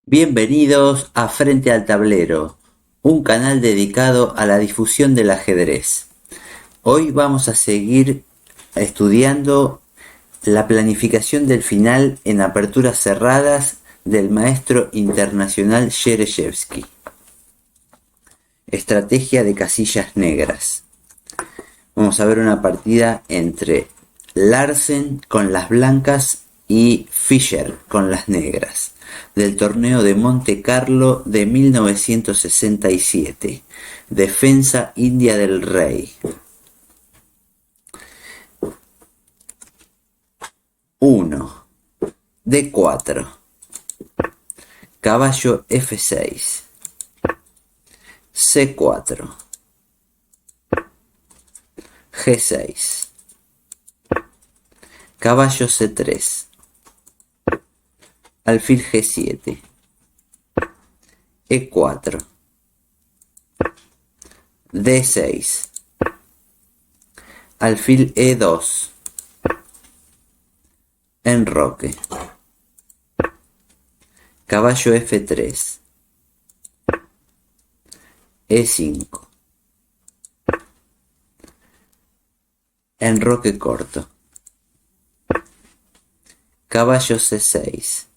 Bienvenidos a Frente al Tablero, un canal dedicado a la difusión del ajedrez. Hoy vamos a seguir estudiando la planificación del final en aperturas cerradas del maestro internacional Shereshevsky. Estrategia de casillas negras. Vamos a ver una partida entre Larsen con las blancas y Fischer con las negras, del torneo de Monte Carlo de 1967, Defensa India del Rey. 1. D4. Caballo F6. C4. G6. Caballo C3. Alfil G7. E4. D6. Alfil E2. Enroque. Caballo F3. E5. Enroque corto. Caballo C6.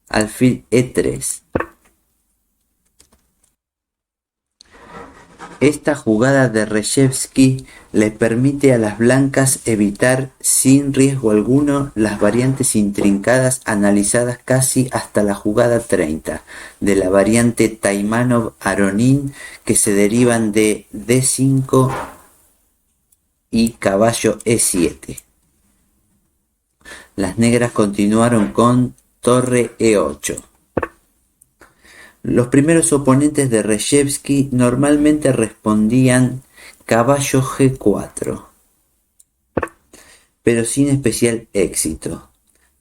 Alfil E3. Esta jugada de Reshevsky le permite a las blancas evitar sin riesgo alguno las variantes intrincadas analizadas casi hasta la jugada 30 de la variante Taimanov-Aronin, que se derivan de D5 y caballo E7. Las negras continuaron con torre E8. Los primeros oponentes de Reshevsky normalmente respondían caballo G4, pero sin especial éxito.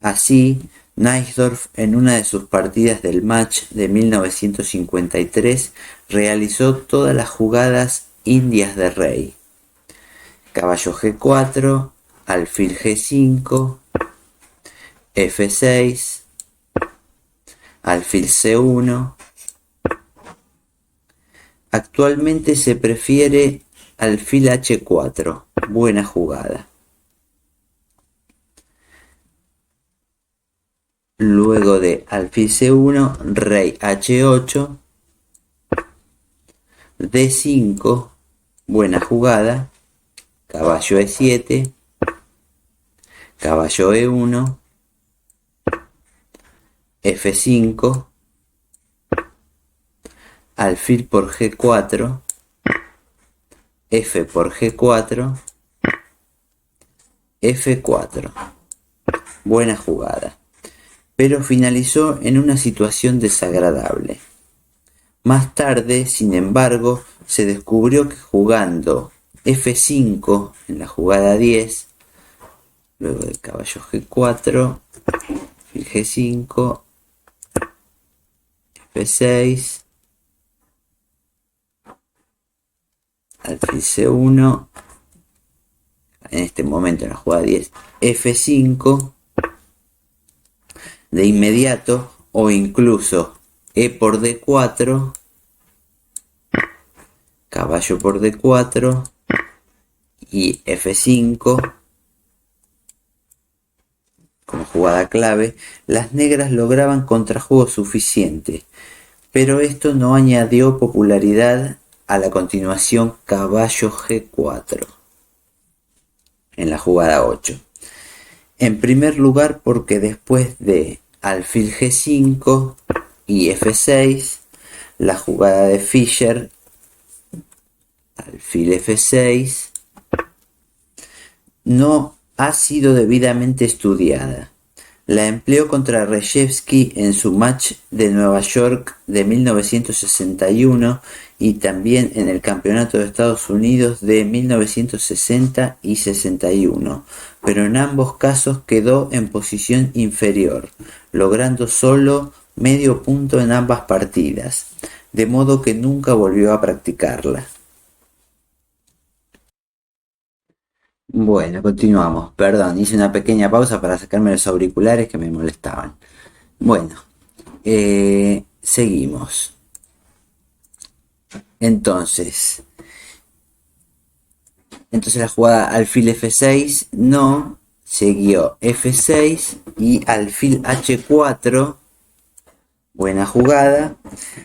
Así, Neisdorf, en una de sus partidas del match de 1953, realizó todas las jugadas indias de rey: caballo G4, alfil G5, F6, alfil C1. Actualmente se prefiere alfil H4, buena jugada. Luego de alfil C1, rey H8, D5, buena jugada, caballo E7, caballo E1, F5, alfil por G4, F por G4, F4. Buena jugada, pero finalizó en una situación desagradable. Más tarde, sin embargo, se descubrió que jugando F5 en la jugada 10, luego del caballo G4, alfil G5, F6, alfil C1, en este momento en la jugada 10, F5, de inmediato, o incluso E por D4, caballo por D4 y F5 como jugada clave, las negras lograban contrajuego suficiente, pero esto no añadió popularidad a la continuación caballo G4 en la jugada 8. En primer lugar porque después de alfil G5 y F6, la jugada de Fischer, alfil F6, no ha sido debidamente estudiada. La empleó contra Reshevsky en su match de Nueva York de 1961 y también en el Campeonato de Estados Unidos de 1960 y 61, pero en ambos casos quedó en posición inferior, logrando solo medio punto en ambas partidas, de modo que nunca volvió a practicarla. Bueno, continuamos. Perdón, hice una pequeña pausa para sacarme los auriculares que me molestaban. Bueno, seguimos. Entonces la jugada alfil F6 no, siguió F6 y alfil H4, buena jugada,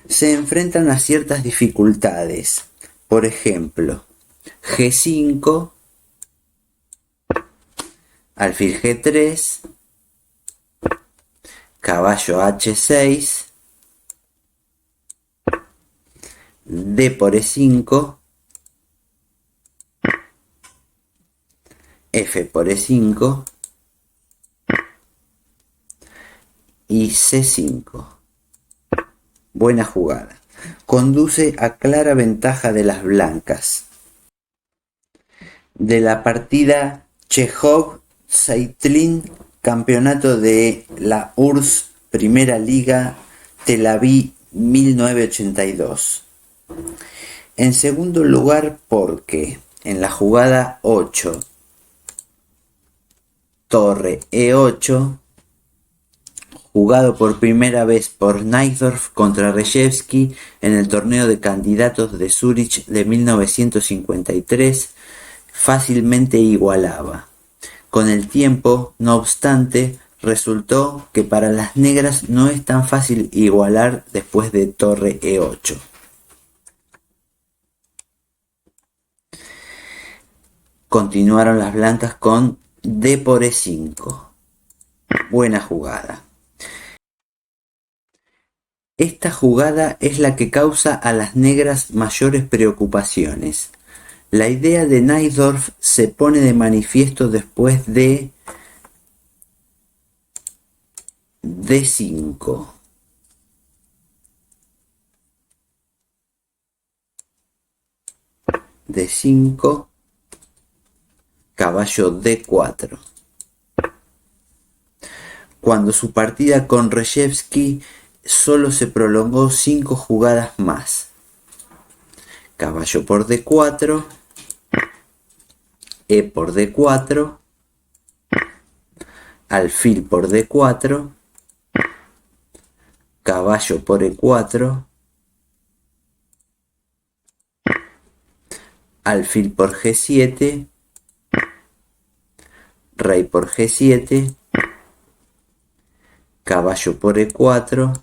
se enfrentan a ciertas dificultades. Por ejemplo, G5, alfil G3, caballo H6, D por E5, F por E5 y C5. Buena jugada. Conduce a clara ventaja de las blancas. De la partida Chejov-Zeitlin, campeonato de la URSS Primera Liga Tel Aviv 1982. En segundo lugar porque en la jugada 8, torre E8, jugado por primera vez por Najdorf contra Reshevsky en el torneo de candidatos de Zúrich de 1953, fácilmente igualaba. Con el tiempo, no obstante, resultó que para las negras no es tan fácil igualar después de torre E8. Continuaron las blancas con D por E5. Buena jugada. Esta jugada es la que causa a las negras mayores preocupaciones. La idea de Najdorf se pone de manifiesto después de D5. D5, caballo D4. Cuando su partida con Reshevsky solo se prolongó 5 jugadas más. Caballo por D4, E por D4, alfil por D4, caballo por E4, alfil por G7, rey por G7, caballo por E4,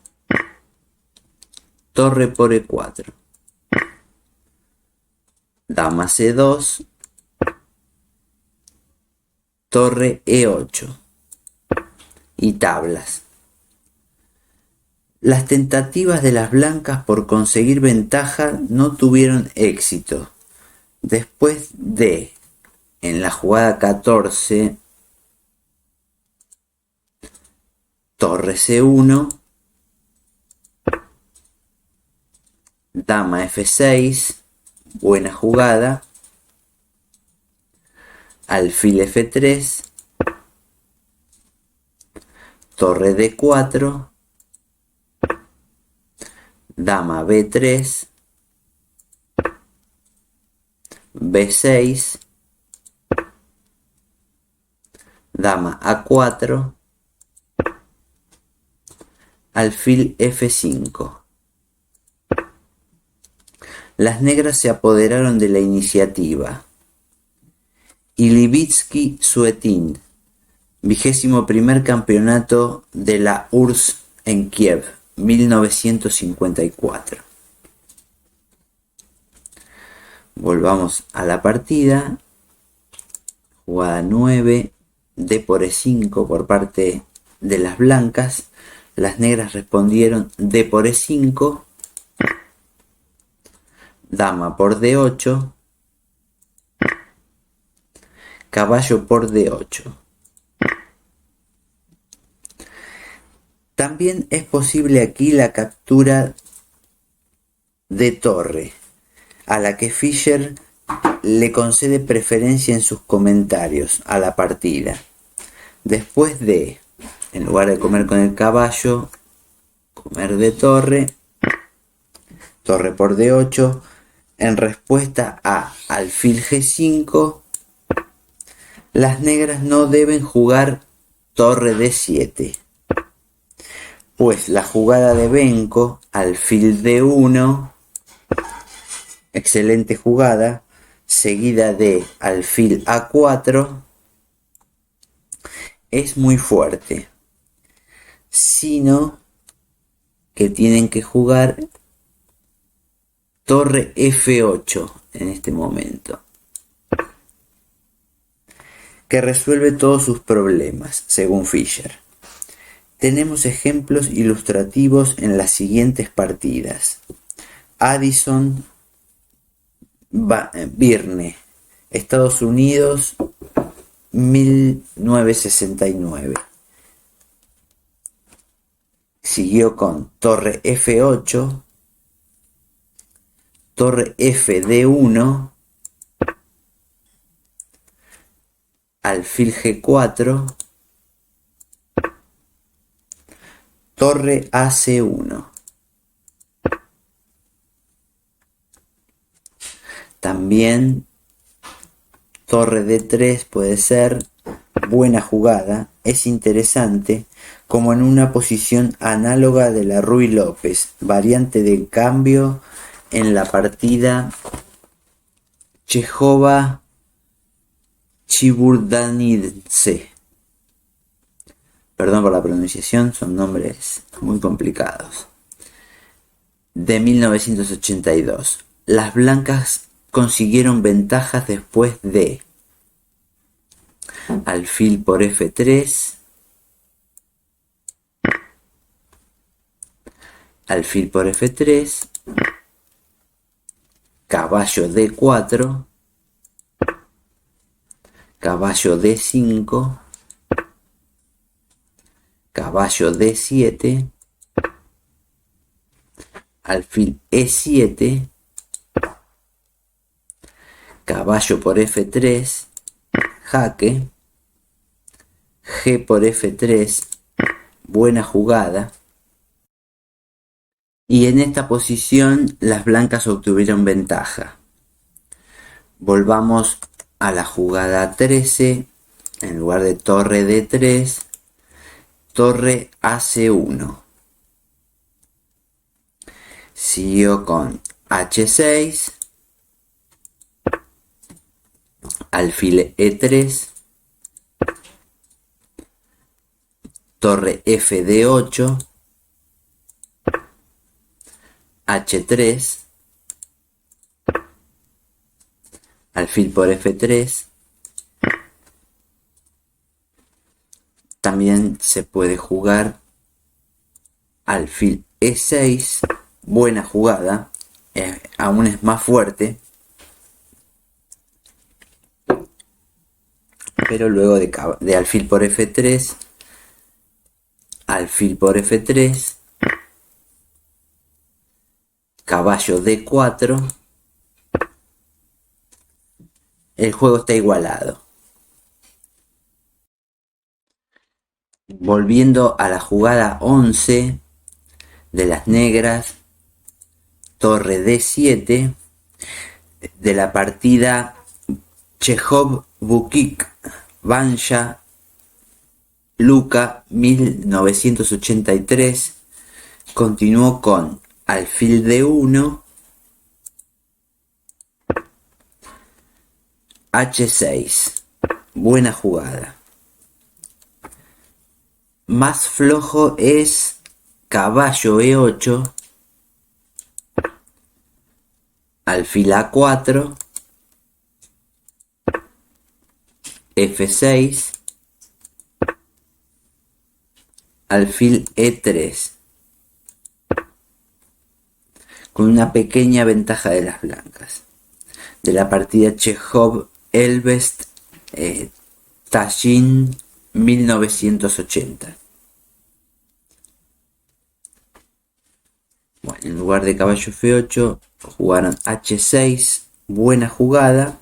torre por E4, dama C2, torre E8 y tablas. Las tentativas de las blancas por conseguir ventaja no tuvieron éxito. Después de, en la jugada 14, torre C1, dama F6, buena jugada, alfil F3, torre D4, dama B3, B6, dama A4, alfil F5. Las negras se apoderaron de la iniciativa. Ilivitsky Suetin, 21º campeonato de la URSS en Kiev, 1954. Volvamos a la partida. Jugada 9, D por E5 por parte de las blancas. Las negras respondieron D por E5, dama por D8, caballo por D8. También es posible aquí la captura de torre, a la que Fischer le concede preferencia en sus comentarios a la partida. Después de, en lugar de comer con el caballo, comer de torre, torre por D8, en respuesta a alfil G5, las negras no deben jugar torre D7, pues la jugada de Benko, alfil D1, excelente jugada, seguida de alfil A4, es muy fuerte, sino que tienen que jugar torre F8 en este momento, que resuelve todos sus problemas, según Fischer. Tenemos ejemplos ilustrativos en las siguientes partidas. Addison, Virne, Estados Unidos, 1969. Siguió con torre F8, torre FD1, alfil G4, torre AC1. También torre D3 puede ser buena jugada, es interesante, como en una posición análoga de la Ruy López, variante de cambio en la partida Chejova-Chiburdanidze. Perdón por la pronunciación, son nombres muy complicados. De 1982. Las blancas consiguieron ventajas después de alfil por F3, alfil por F3, caballo D4, caballo D5, caballo D7, alfil E7, caballo por F3, jaque, G por F3, buena jugada. Y en esta posición las blancas obtuvieron ventaja. Volvamos a la jugada 13, en lugar de torre D3, torre AC1. Siguió con H6, alfil E3, torre FD8, H3, alfil por F3. También se puede jugar alfil E6, buena jugada, aún es más fuerte, pero luego de alfil por F3, alfil por F3, caballo D4, el juego está igualado. Volviendo a la jugada 11 de las negras, torre D7, de la partida Chejov-Bukik, Vanja, Luca, 1983, continuó con alfil D1, H6, buena jugada. Más flojo es caballo E8, alfil A4, F6, alfil E3, con una pequeña ventaja de las blancas. De la partida Chejov-Elvest Tallin 1980. Bueno, en lugar de caballo F8 jugaron H6, buena jugada.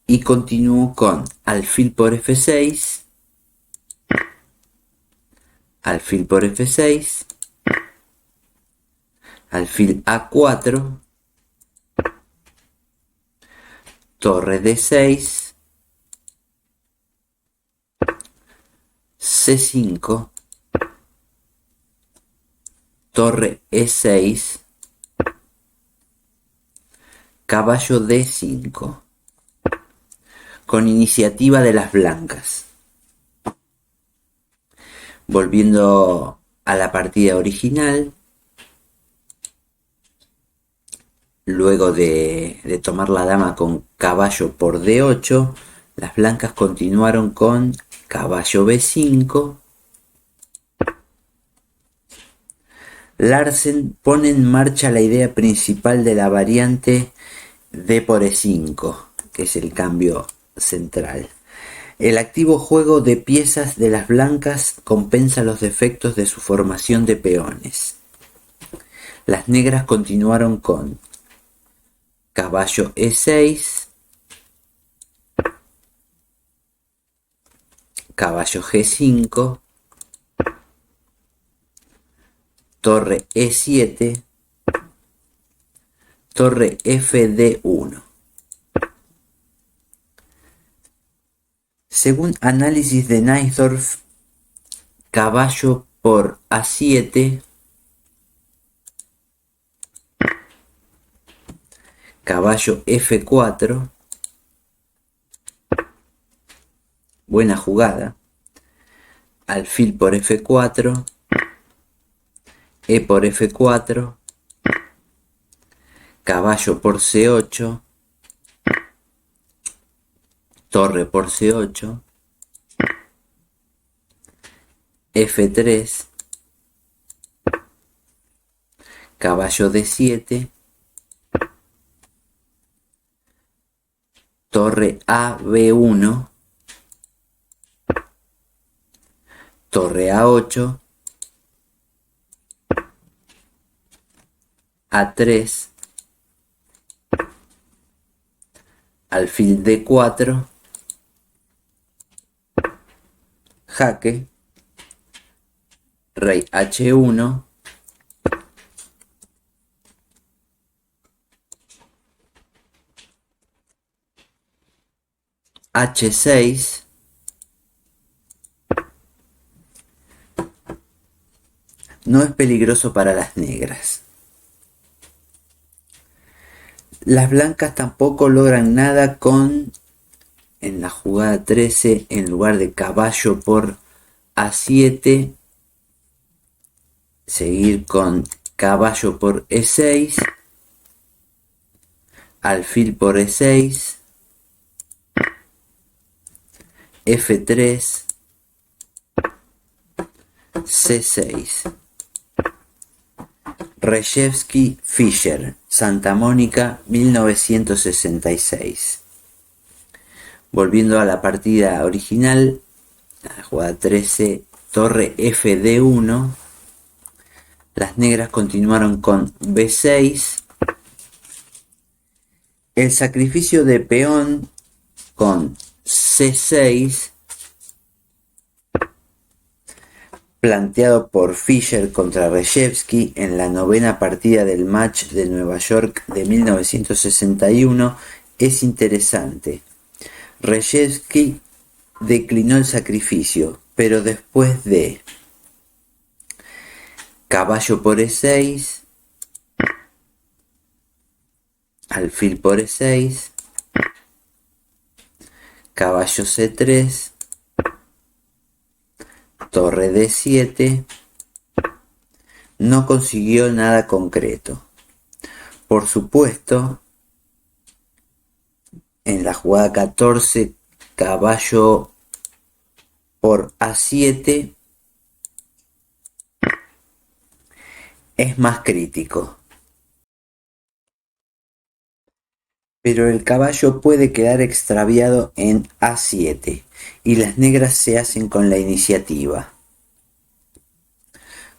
Y continuó con alfil por F6, alfil por F6, alfil A4, torre D6, C5, torre E6, caballo D5, con iniciativa de las blancas. Volviendo a la partida original, luego de tomar la dama con caballo por D8, las blancas continuaron con caballo B5. Larsen pone en marcha la idea principal de la variante D por E5, que es el cambio central. El activo juego de piezas de las blancas compensa los defectos de su formación de peones. Las negras continuaron con caballo E6, caballo G5, torre E7, torre FD1. Según análisis de Neisdorf, caballo por A7, caballo F4, buena jugada, alfil por F4, E por F4, caballo por C8, torre por C8, F3, caballo D7, torre AB1, torre A8, A3, alfil D4, jaque, rey H1, H6, no es peligroso para las negras. Las blancas tampoco logran nada con, en la jugada 13, en lugar de caballo por A7, seguir con caballo por E6, alfil por E6, F3, C6. Reshevsky Fischer, Santa Mónica, 1966. Volviendo a la partida original, la jugada 13, torre FD1, las negras continuaron con B6, el sacrificio de peón con C6, planteado por Fischer contra Reshevsky en la novena partida del match de Nueva York de 1961, es interesante. Reshevsky declinó el sacrificio, pero después de caballo por E6, alfil por E6, caballo C3, torre D7, no consiguió nada concreto. Por supuesto, en la jugada 14, caballo por A7 es más crítico. pero el caballo puede quedar extraviado en A7 y las negras se hacen con la iniciativa.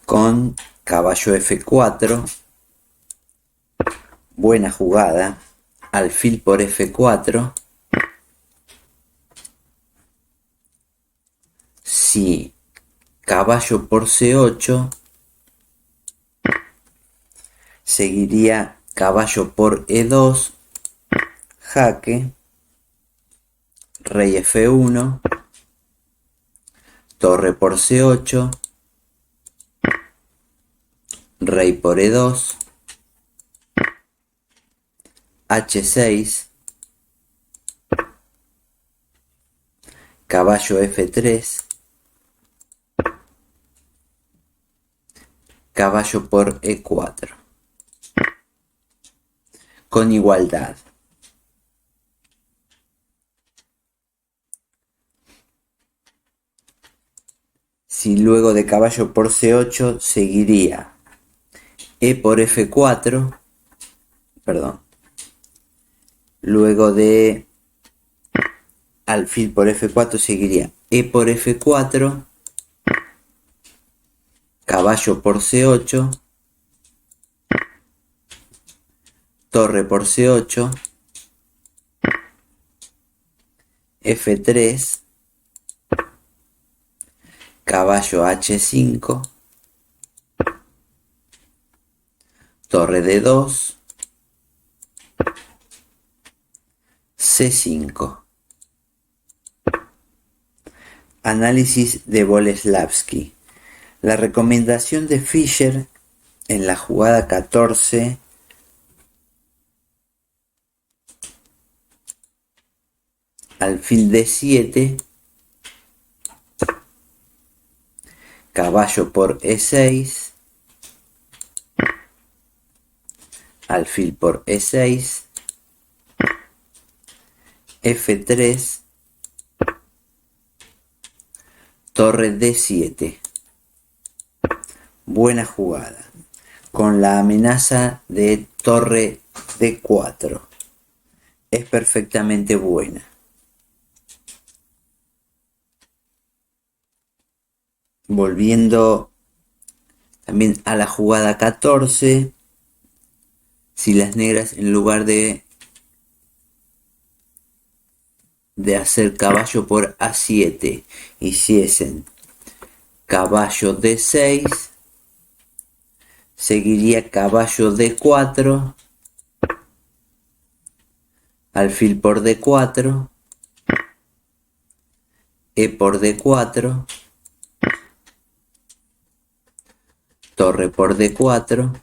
Con caballo F4, buena jugada, alfil por F4, si caballo por C8, seguiría caballo por E2, jaque, rey F1, torre por C8, rey por E2, H6, caballo F3, caballo por E4, con igualdad. Si luego de caballo por C8 seguiría E por F4, perdón, luego de alfil por F4 seguiría E por F4, caballo por C8, torre por C8, F3, caballo H5, torre D2, C5. Análisis de Boleslavsky. La recomendación de Fischer en la jugada 14 alfil D7, caballo por E6, alfil por E6, F3, torre D7. Buena jugada, con la amenaza de torre D4. Es perfectamente buena. Volviendo también a la jugada 14, si las negras en lugar de hacer caballo por A7 hiciesen caballo D6, seguiría caballo D4, alfil por D4, E por D4, torre por D4,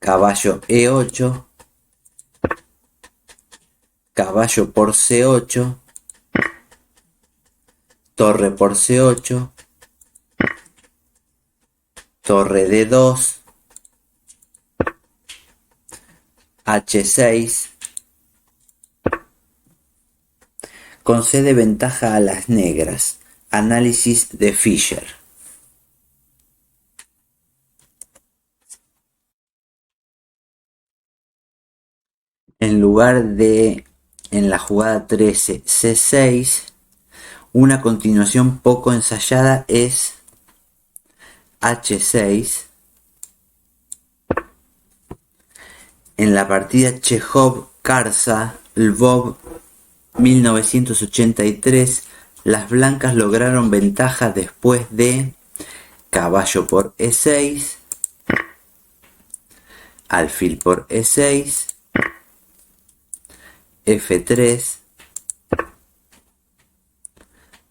caballo E8, caballo por C8, torre por C8, torre D2, H6, concede ventaja a las negras. Análisis de Fischer. En lugar de en la jugada 13 C6, una continuación poco ensayada es H6. En la partida Chekhov-Karsa Lvov 1983, las blancas lograron ventaja después de caballo por E6, alfil por E6, F3,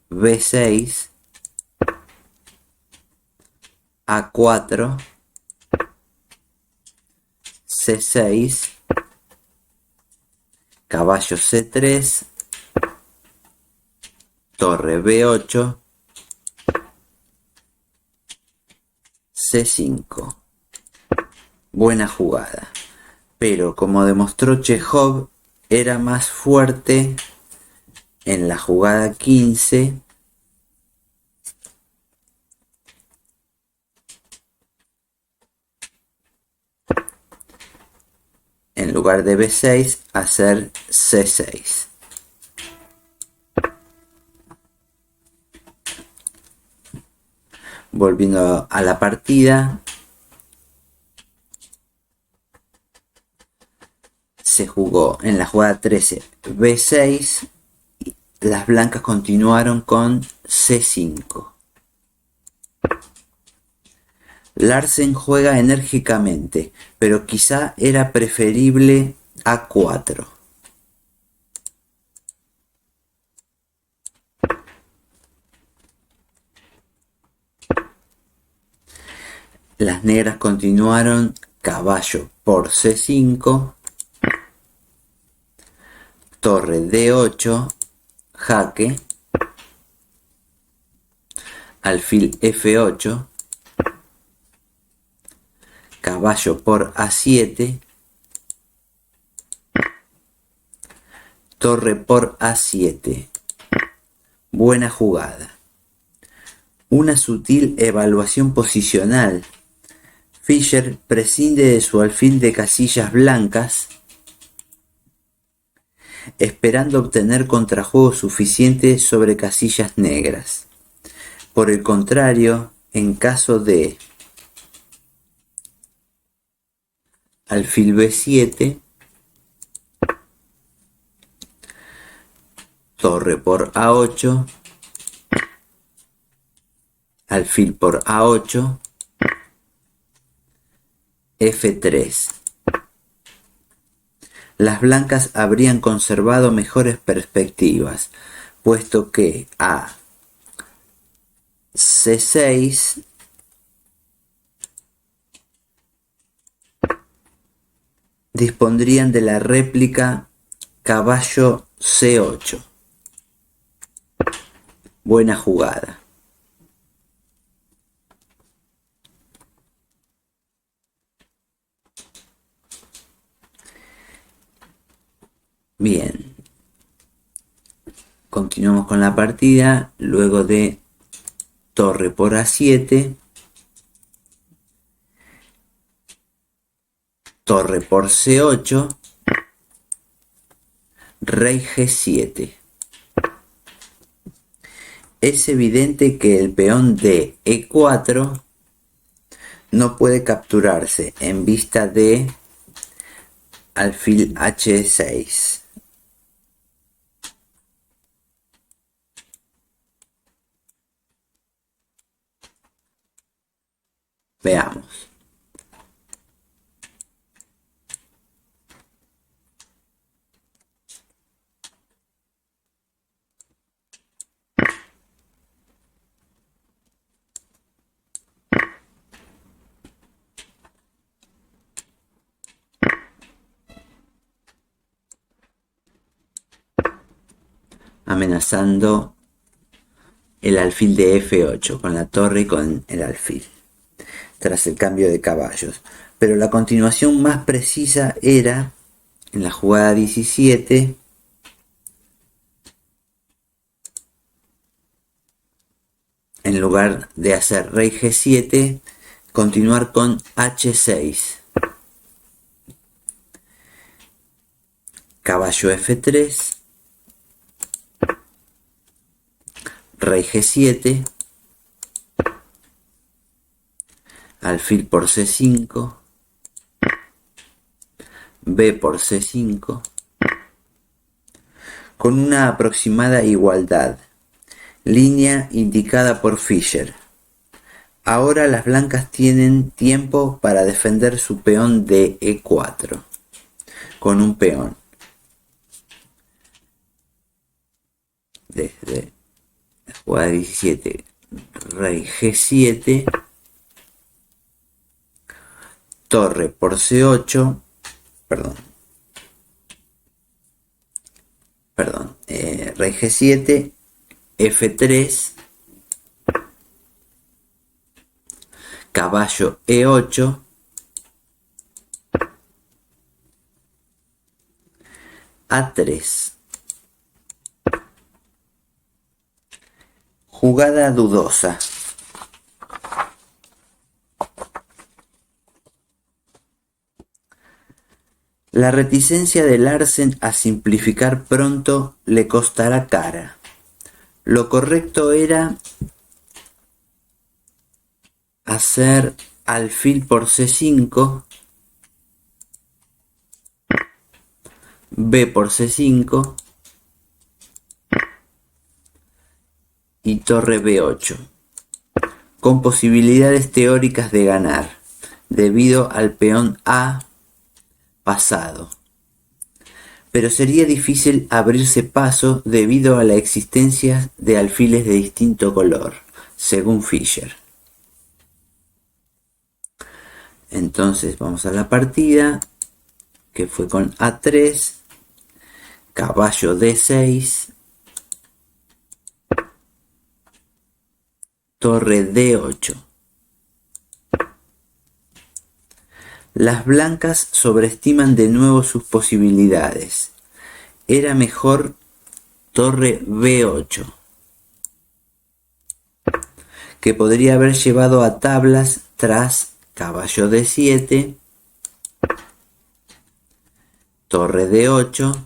B6, A4, C6, caballo C3, torre B8, C5. Buena jugada, pero como demostró Chekhov, era más fuerte en la jugada 15 en lugar de B6 hacer C6. Volviendo a la partida, se jugó en la jugada 13 B6, las blancas continuaron con C5. Larsen juega enérgicamente, pero quizá era preferible A4. Las negras continuaron caballo por C5, torre D8, jaque, alfil F8, caballo por A7, torre por A7. Buena jugada. Una sutil evaluación posicional. Fischer prescinde de su alfil de casillas blancas, esperando obtener contrajuego suficiente sobre casillas negras. Por el contrario, en caso de alfil B7, torre por A8, alfil por A8, F3. Las blancas habrían conservado mejores perspectivas, puesto que a C6 dispondrían de la réplica caballo C8. Buena jugada. Bien. Continuamos con la partida. Luego de torre por A7, torre por C8, rey G7. Es evidente que el peón de E4 no puede capturarse en vista de alfil H6. Veamos. Amenazando el alfil de F8 con la torre y con el alfil, tras el cambio de caballos. Pero la continuación más precisa era, en la jugada 17, en lugar de hacer rey G7, continuar con H6. Caballo F3, rey G7, alfil por C5, B por C5, con una aproximada igualdad, línea indicada por Fischer. Ahora las blancas tienen tiempo para defender su peón de E4 con un peón. Desde la jugada 17, rey G7, torre por C8, rey G7, F3, caballo E8, A3. Jugada dudosa. La reticencia de Larsen a simplificar pronto le costará cara. Lo correcto era hacer alfil por C5, B por C5 y torre B8, con posibilidades teóricas de ganar, debido al peón A pasado. Pero sería difícil abrirse paso debido a la existencia de alfiles de distinto color, según Fischer. Entonces vamos a la partida, que fue con A3, caballo D6, torre D8. Las blancas sobreestiman de nuevo sus posibilidades. Era mejor torre B8, que podría haber llevado a tablas tras caballo D7, torre D8,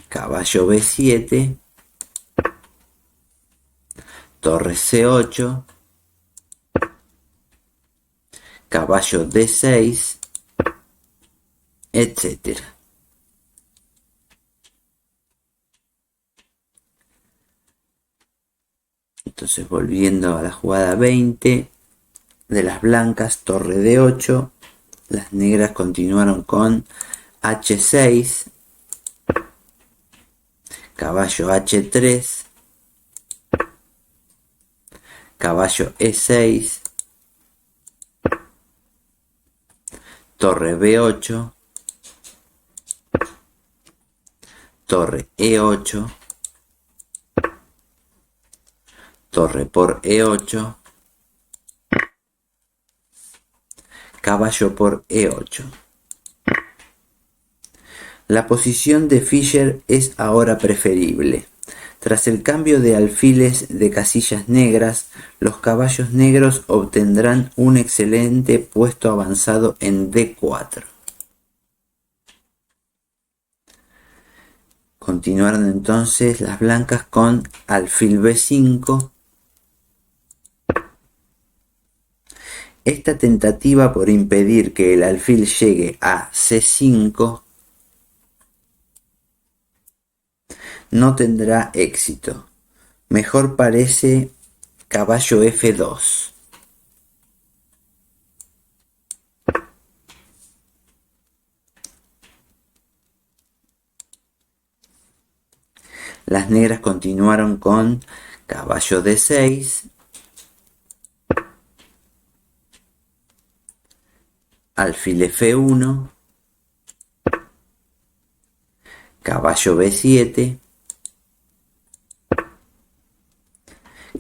caballo B7, torre C8, caballo D6, etc. Entonces, volviendo a la jugada 20 de las blancas, torre D8, las negras continuaron con H6, caballo H3, caballo E6, torre B8, torre E8, torre por E8, caballo por E8. La posición de Fischer es ahora preferible. Tras el cambio de alfiles de casillas negras, los caballos negros obtendrán un excelente puesto avanzado en D4. Continuaron entonces las blancas con alfil B5. Esta tentativa por impedir que el alfil llegue a C5 no tendrá éxito. Mejor parece caballo F2. Las negras continuaron con caballo D6, alfil F1, caballo B7,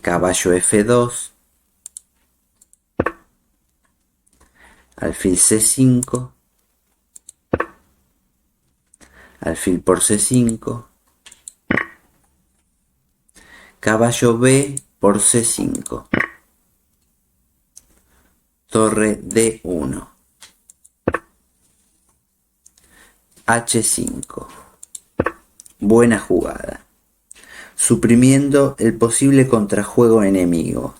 caballo F2, alfil C5, alfil por C5, caballo B por C5, torre D1, H5. Buena jugada, suprimiendo el posible contrajuego enemigo.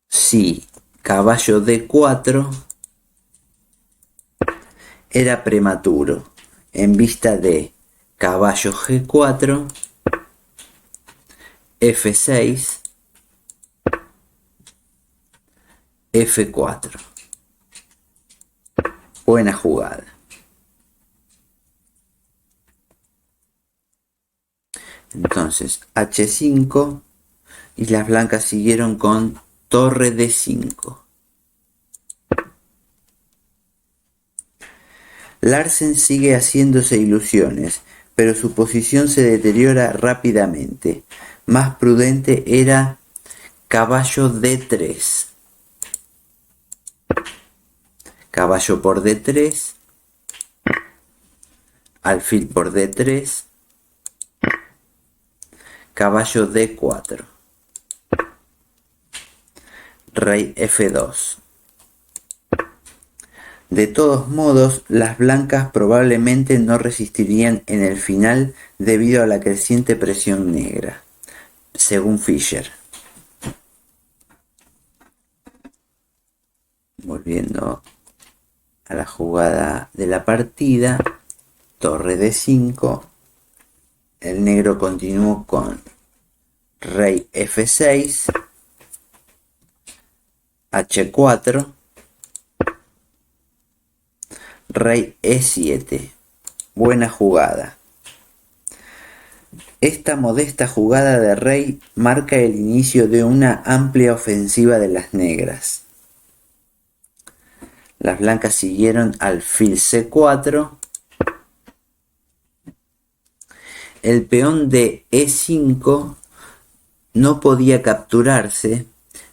Si caballo D4 era prematuro, en vista de caballo G4, F6, F4. Buena jugada. Entonces H5 y las blancas siguieron con torre D5. Larsen sigue haciéndose ilusiones, pero su posición se deteriora rápidamente. Más prudente era caballo D3. Caballo por D3, alfil por D3, caballo D4, rey F2. De todos modos, las blancas probablemente no resistirían en el final debido a la creciente presión negra, según Fischer. Volviendo a la jugada de la partida, torre D5, el negro continuó con rey F6, H4, rey E7. Buena jugada. Esta modesta jugada de rey marca el inicio de una amplia ofensiva de las negras. Las blancas siguieron alfil C4. El peón de E5 no podía capturarse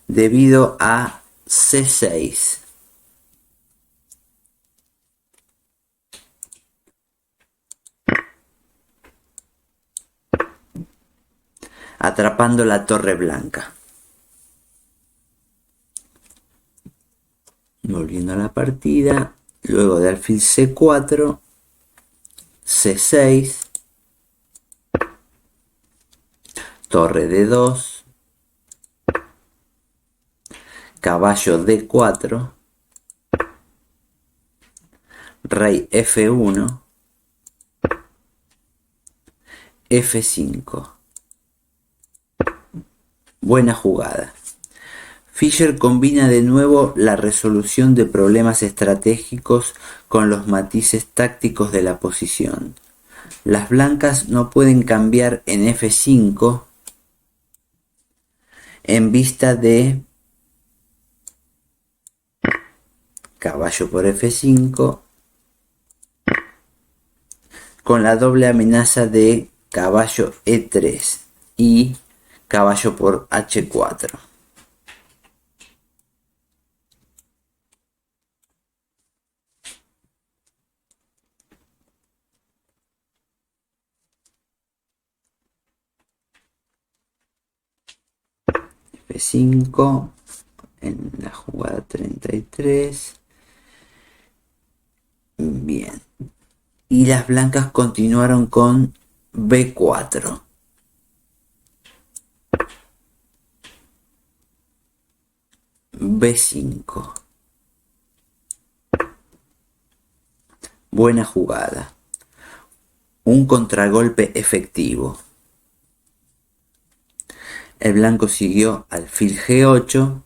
debido a C6. Atrapando la torre blanca. Volviendo a la partida, luego de alfil C4, C6, torre D2, caballo D4, rey F1, F5. Buena jugada. Fischer combina de nuevo la resolución de problemas estratégicos con los matices tácticos de la posición. Las blancas no pueden cambiar en F5 en vista de caballo por F5 con la doble amenaza de caballo E3 y caballo por H4. F5 en la jugada 33. Bien. Y las blancas continuaron con B4. B5. Buena jugada. Un contragolpe efectivo. El blanco siguió alfil G8.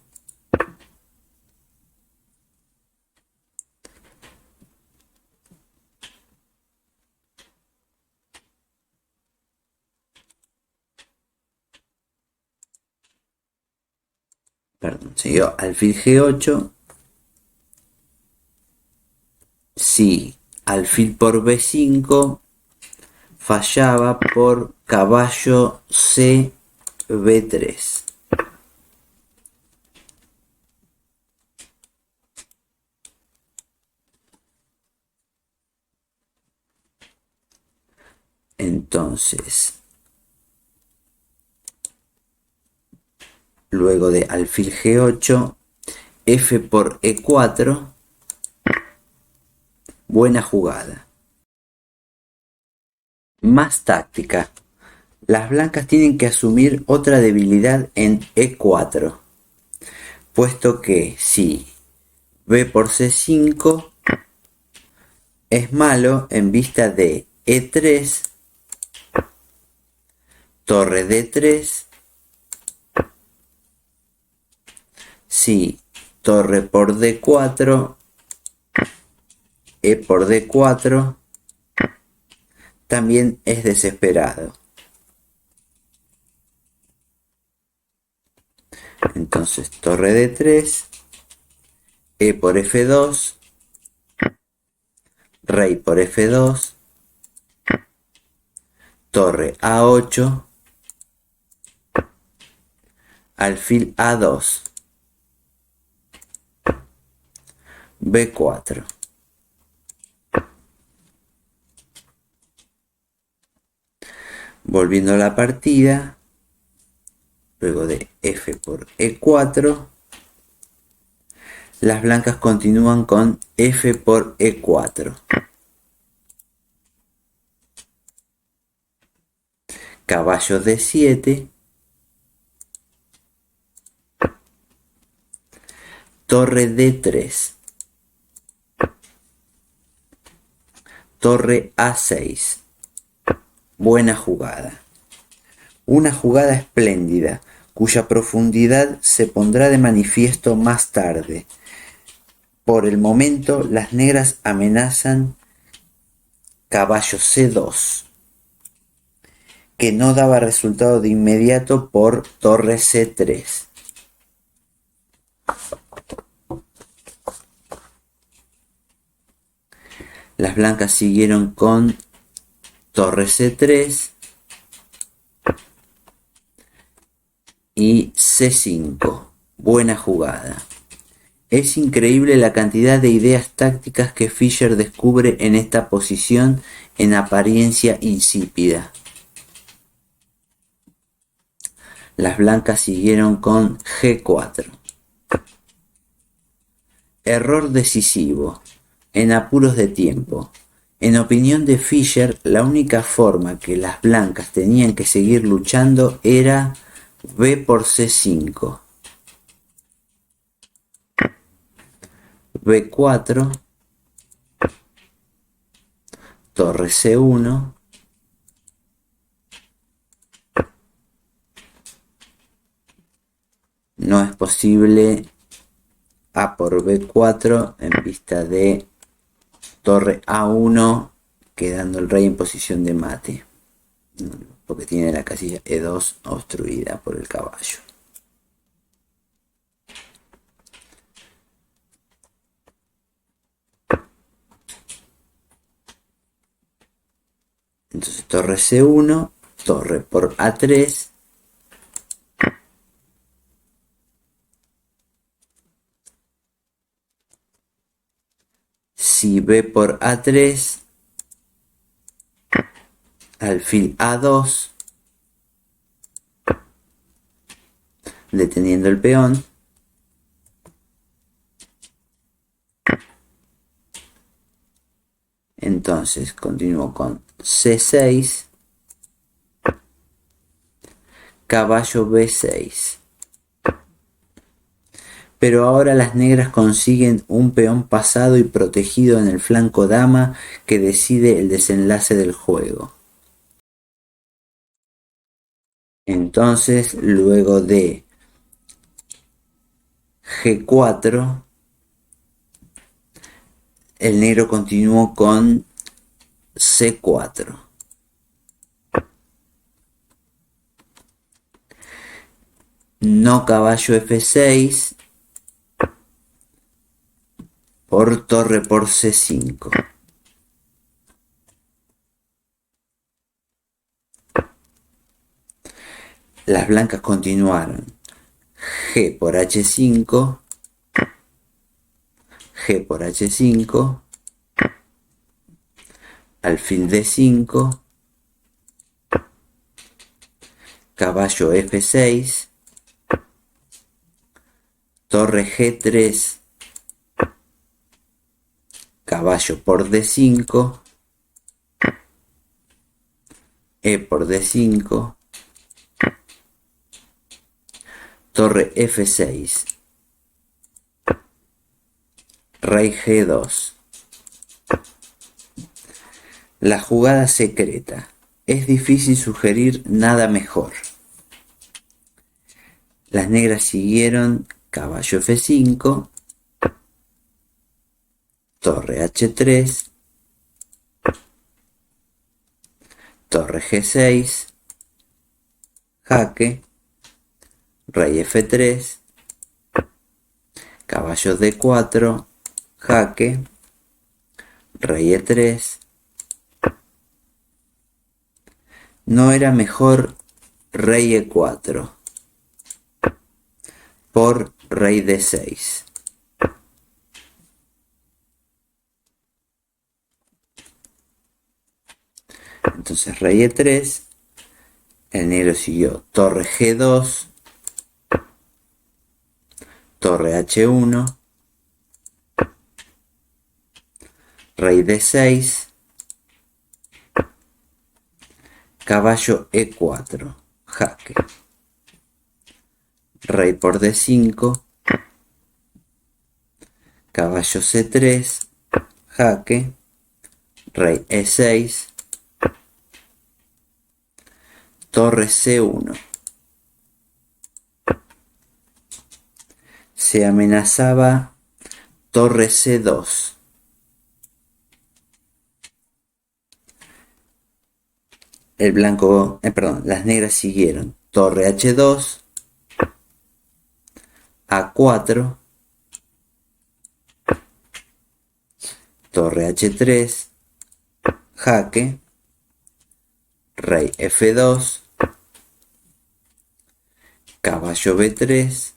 Siguió alfil G8. Si alfil por B5 fallaba por caballo C B3. Entonces, luego de alfil G8, F por E4. Buena jugada. Más táctica. Las blancas tienen que asumir otra debilidad en E4, puesto que si B por C5 es malo en vista de E3, torre D3, si torre por D4, E por D4, también es desesperado. Entonces torre D3, E por F2, rey por F2, torre A8, alfil A2, B4. Volviendo a la partida, luego de f por e4. Las blancas continúan con f por e4. Caballo d7. Torre d3. Torre a6. Buena jugada. Una jugada espléndida, cuya profundidad se pondrá de manifiesto más tarde. Por el momento, las negras amenazan caballo c2, que no daba resultado de inmediato por torre c3. Las blancas siguieron con torre c3 y c5. Buena jugada. Es increíble la cantidad de ideas tácticas que Fischer descubre en esta posición en apariencia insípida. Las blancas siguieron con g4. Error decisivo. En apuros de tiempo. En opinión de Fischer, la única forma que las blancas tenían que seguir luchando era b por c5. b4. Torre c1. No es posible a por b4 en vista de torre a1, quedando el rey en posición de mate, porque tiene la casilla e2 obstruida por el caballo. Entonces torre c1, torre por a3, si b por a3, alfil a2, deteniendo el peón. Entonces continúo con c6, caballo b6. Pero ahora las negras consiguen un peón pasado y protegido en el flanco dama que decide el desenlace del juego. Entonces, luego de g4, el negro continuó con c4. No caballo f6 por torre por c5. Las blancas continuaron g por h5, g por h5, alfil d5, caballo f6, torre g3, caballo por d5, e por d5, torre f6, rey g2. La jugada secreta. Es difícil sugerir nada mejor. Las negras siguieron caballo f5, torre h3, torre g6, jaque, rey f3, caballo d4, jaque, rey e3. No era mejor rey e4 por rey d6. Entonces rey e3, el negro siguió torre g2, torre H1, rey D6, caballo E4, jaque, rey por D5, caballo C3, jaque, rey E6, torre C1. Se amenazaba torre C2. El blanco, las negras siguieron torre H2, A4, torre H3, jaque, rey F2, caballo B3,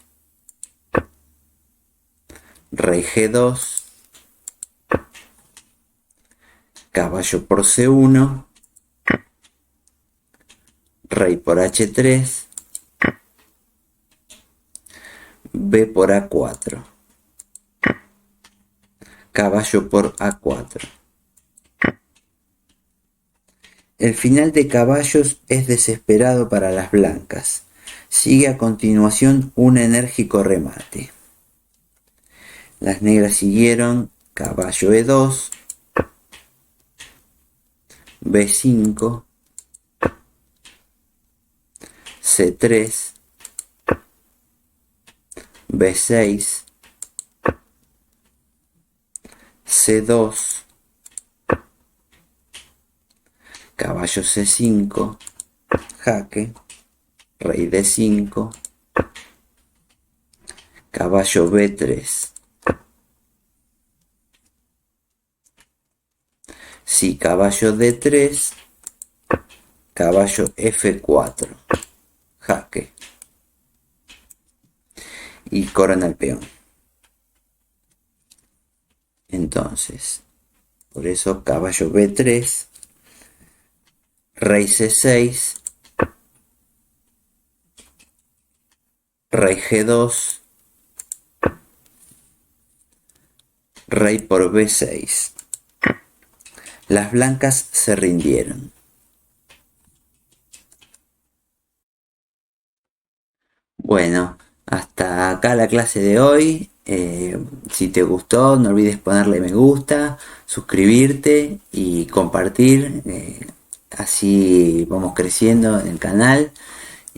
rey G2, caballo por C1, rey por H3, B por A4, caballo por A4. El final de caballos es desesperado para las blancas. Sigue a continuación un enérgico remate. Las negras siguieron caballo E2, B5, C3, B6, C2, caballo C5, jaque, rey D5, caballo B3. Si caballo D3, caballo F4, jaque. Y corona el peón. Entonces, por eso caballo B3, rey C6, rey G2, rey por B6. Las blancas se rindieron. Bueno, hasta acá la clase de hoy. Si te gustó, no olvides ponerle me gusta, suscribirte y compartir. Así vamos creciendo en el canal.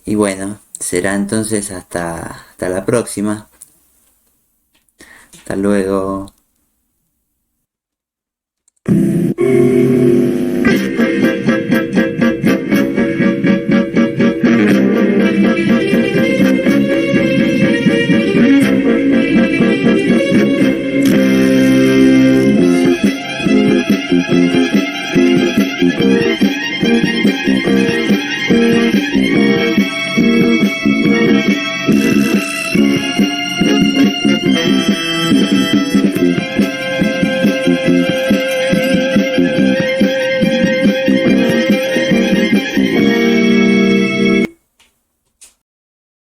Y bueno, será entonces hasta la próxima. Hasta luego.